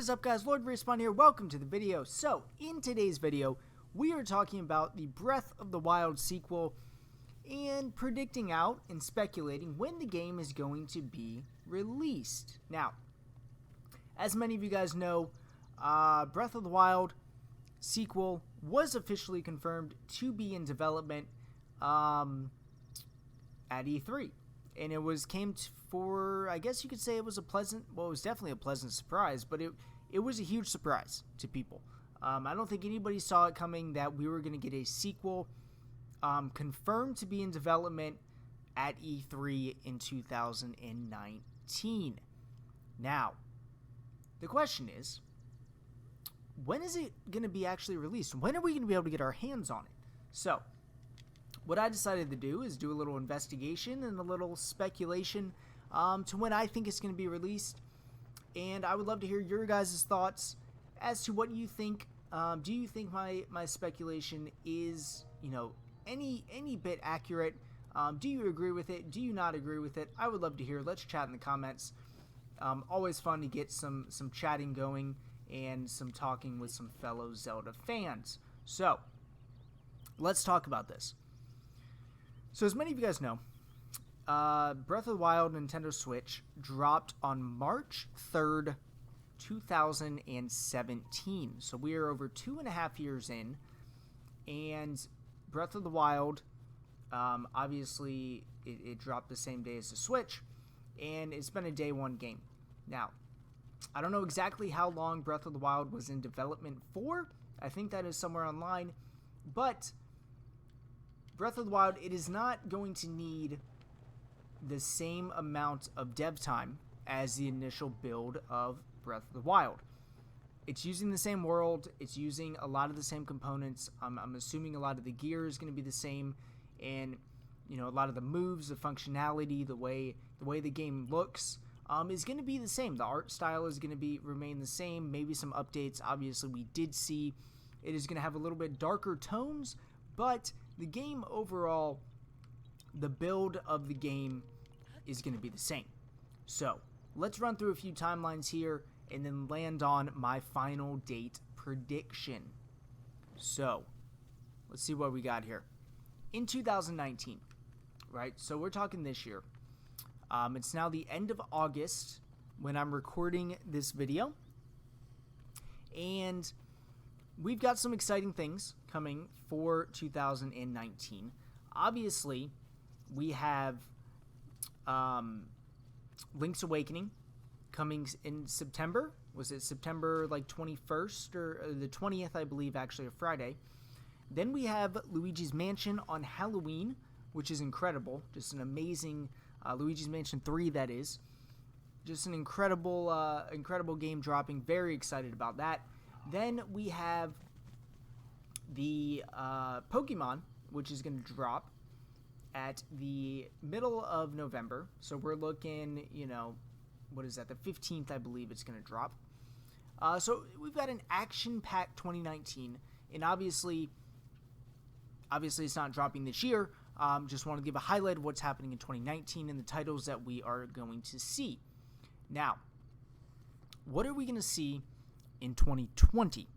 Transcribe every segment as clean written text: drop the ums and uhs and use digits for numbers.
is up, guys? Lord Respawn here. Welcome to the video. So, in today's video, we are talking about the Breath of the Wild sequel and predicting out and speculating when the game is going to be released. Now, as many of you guys know, Breath of the Wild sequel was officially confirmed to be in development at E3. And it was for, I guess you could say it was a pleasant, well, it was definitely a pleasant surprise, but it was a huge surprise to people. I don't think anybody saw it coming that we were going to get a sequel confirmed to be in development at E3 in 2019. Now, the question is, when is it going to be actually released? When are we going to be able to get our hands on it? So, what I decided to do is do a little investigation and a little speculation to when I think it's going to be released. And I would love to hear your guys' thoughts as to what you think. Do you think my speculation is, any bit accurate? Do you agree with it? Do you not agree with it? I would love to hear. Let's chat in the comments. Always fun to get some chatting going and some talking with some fellow Zelda fans. So, let's talk about this. So as many of you guys know, Breath of the Wild Nintendo Switch dropped on March 3rd, 2017. So we are over 2.5 years in, and Breath of the Wild, obviously, it dropped the same day as the Switch, and it's been a day one game. Now, I don't know exactly how long Breath of the Wild was in development for. I think that is somewhere online, but Breath of the Wild, it is not going to need the same amount of dev time as the initial build of Breath of the Wild. It's using the same world. It's using a lot of the same components. I'm assuming a lot of the gear is going to be the same, and a lot of the moves, the functionality, the way the game looks is going to be the same. The art style is going to remain the same. Maybe some updates. Obviously, we did see it is going to have a little bit darker tones, but the game overall, the build of the game is going to be the same. So, let's run through a few timelines here and then land on my final date prediction. So, let's see what we got here. In 2019, right? So, we're talking this year. It's now the end of August when I'm recording this video. And we've got some exciting things coming for 2019. Obviously, we have Link's Awakening coming in September. Was it September 21st or the 20th, I believe, actually, a Friday. Then we have Luigi's Mansion on Halloween, which is incredible. Just an amazing Luigi's Mansion 3, that is. Just an incredible game dropping. Very excited about that. Then we have the Pokemon, which is going to drop at the middle of November. So we're looking, what is that? The 15th, I believe it's going to drop. So we've got an action-packed 2019, and obviously it's not dropping this year. Just want to give a highlight of what's happening in 2019 and the titles that we are going to see. Now, what are we going to see in 2020?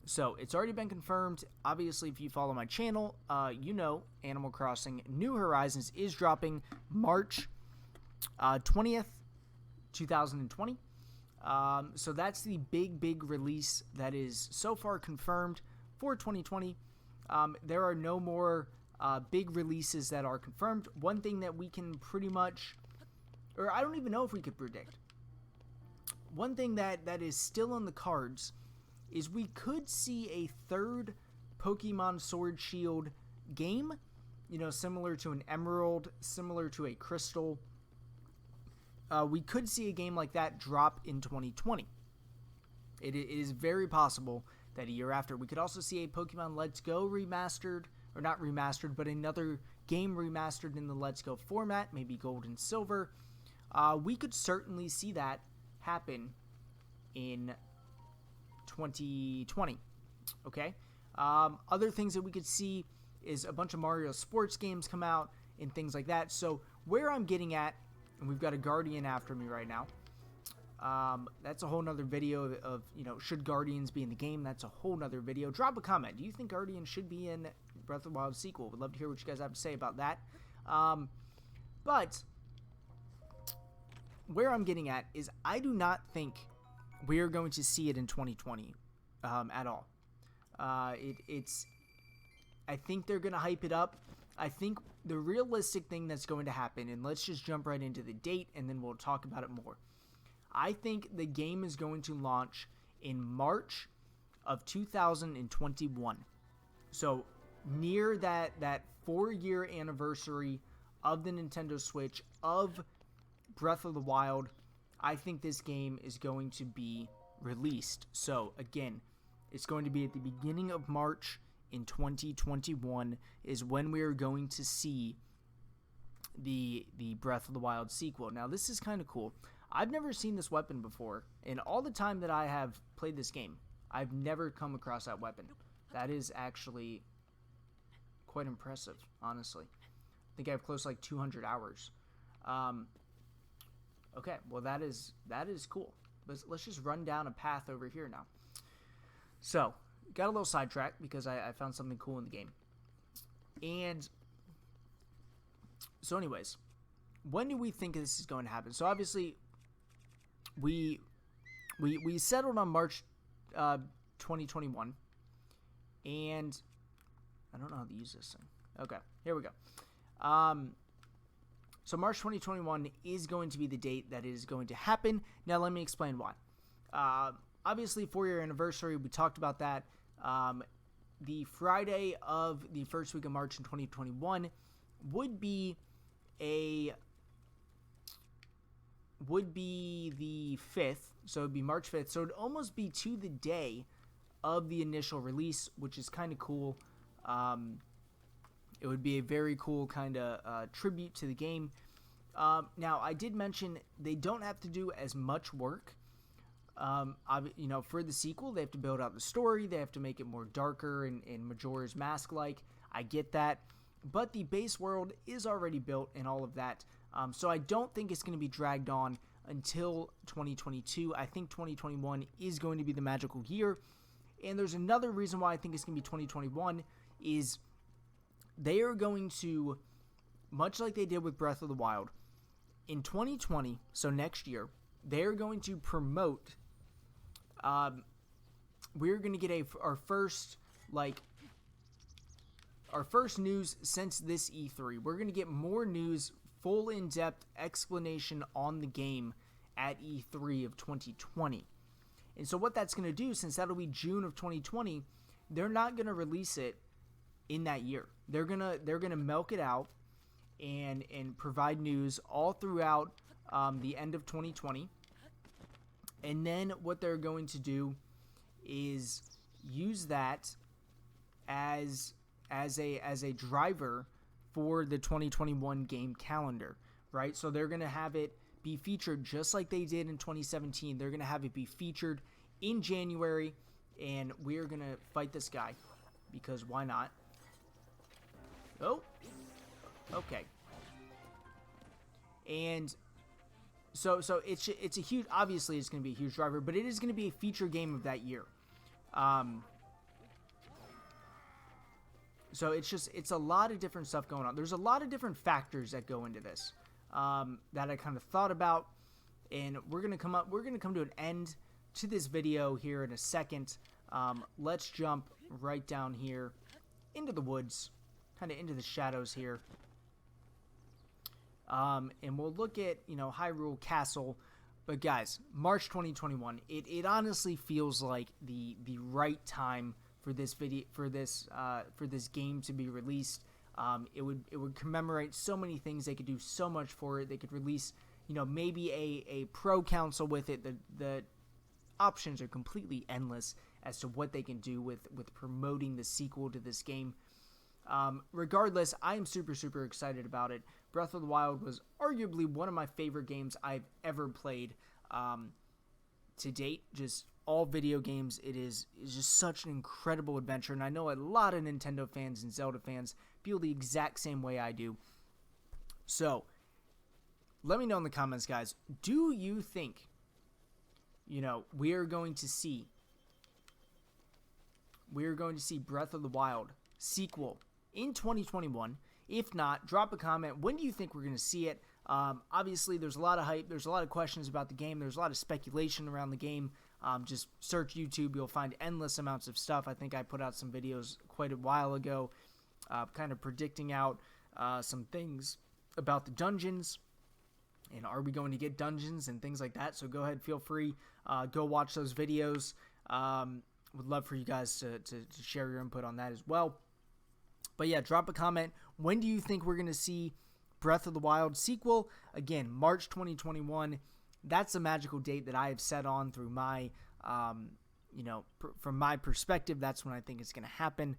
So, it's already been confirmed. Obviously, if you follow my channel, Animal Crossing New Horizons is dropping March 20th, 2020. So, that's the big release that is so far confirmed for 2020. There are no more big releases that are confirmed. One thing that we can pretty much, or I don't even know if we could predict. One thing that is still on the cards is we could see a third Pokemon Sword Shield game, similar to an Emerald, similar to a Crystal. We could see a game like that drop in 2020. It is very possible that a year after. We could also see a Pokemon Let's Go remastered, or not remastered, but another game remastered in the Let's Go format, maybe Gold and Silver. We could certainly see that happen in 2020. Okay? Other things that we could see is a bunch of Mario sports games come out and things like that. So where I'm getting at, and we've got a Guardian after me right now, That's a whole nother video of, should Guardians be in the game? That's a whole nother video. Drop a comment. Do you think Guardians should be in Breath of the Wild sequel? Would love to hear what you guys have to say about that. But where I'm getting at is I do not think we're going to see it in 2020 at all. I think they're going to hype it up. I think the realistic thing that's going to happen, and let's just jump right into the date and then we'll talk about it more. I think the game is going to launch in March of 2021. So near that 4-year anniversary of the Nintendo Switch, of Breath of the Wild, I think this game is going to be released. So again, it's going to be at the beginning of March in 2021 is when we are going to see the Breath of the Wild sequel. Now, this is kind of cool. I've never seen this weapon before. In all the time that I have played this game, I've never come across that weapon. That is actually quite impressive, honestly. I think I have close to like 200 hours. Okay, well that is cool. Let's just run down a path over here now. So, got a little sidetracked because I found something cool in the game. And so anyways, when do we think this is going to happen? So obviously, we settled on March 2021, and I don't know how to use this thing. Okay, here we go. So March 2021 is going to be the date that is going to happen. Now let me explain why. Obviously, 4-year anniversary, we talked about that. The Friday of the first week of March in 2021 would be the 5th, so it would be March 5th. So it would almost be to the day of the initial release, which is kind of cool. It would be a very cool kind of tribute to the game. Now, I did mention they don't have to do as much work. For the sequel, they have to build out the story. They have to make it more darker and Majora's Mask-like. I get that. But the base world is already built and all of that. So I don't think it's going to be dragged on until 2022. I think 2021 is going to be the magical year. And there's another reason why I think it's going to be 2021 is they are going to, much like they did with Breath of the Wild, in 2020, so next year, they're going to promote, we're going to get our first news since this E3. We're going to get more news, full in-depth explanation on the game at E3 of 2020. And so what that's going to do, since that'll be June of 2020, they're not going to release it in that year. They're gonna milk it out and provide news all throughout the end of 2020. And then what they're going to do is use that as a driver for the 2021 game calendar, right? So they're gonna have it be featured just like they did in 2017. They're gonna have it be featured in January, and we're gonna fight this guy because why not? Oh, okay. And so it's a huge, obviously it's going to be a huge driver, but it is going to be a feature game of that year. So it's a lot of different stuff going on. There's a lot of different factors that go into this that I kind of thought about, and we're gonna come to an end to this video here in a second. Let's jump right down here into the woods, kind of into the shadows here. And we'll look at, Hyrule Castle. But guys, March 2021, it honestly feels like the right time for this game to be released. It would commemorate so many things. They could do so much for it. They could release, maybe a pro console with it. The options are completely endless as to what they can do with promoting the sequel to this game. Regardless, I am super, super excited about it. Breath of the Wild was arguably one of my favorite games I've ever played to date. Just all video games, it's just such an incredible adventure, and I know a lot of Nintendo fans and Zelda fans feel the exact same way I do. So, let me know in the comments, guys, do you think we are going to see Breath of the Wild sequel in 2021. If not, drop a comment. When do you think we're going to see it? Obviously, there's a lot of hype. There's a lot of questions about the game. There's a lot of speculation around the game. Just search YouTube. You'll find endless amounts of stuff. I think I put out some videos quite a while ago kind of predicting out some things about the dungeons. And are we going to get dungeons and things like that? So go ahead, feel free. Go watch those videos. Would love for you guys to share your input on that as well. But yeah, drop a comment. When do you think we're going to see Breath of the Wild sequel? Again, March 2021. That's a magical date that I have set on through my, from my perspective. That's when I think it's going to happen.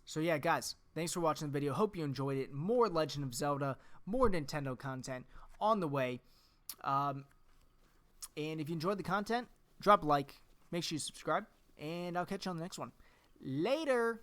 So yeah, guys, thanks for watching the video. Hope you enjoyed it. More Legend of Zelda, more Nintendo content on the way. And if you enjoyed the content, drop a like. Make sure you subscribe. And I'll catch you on the next one. Later!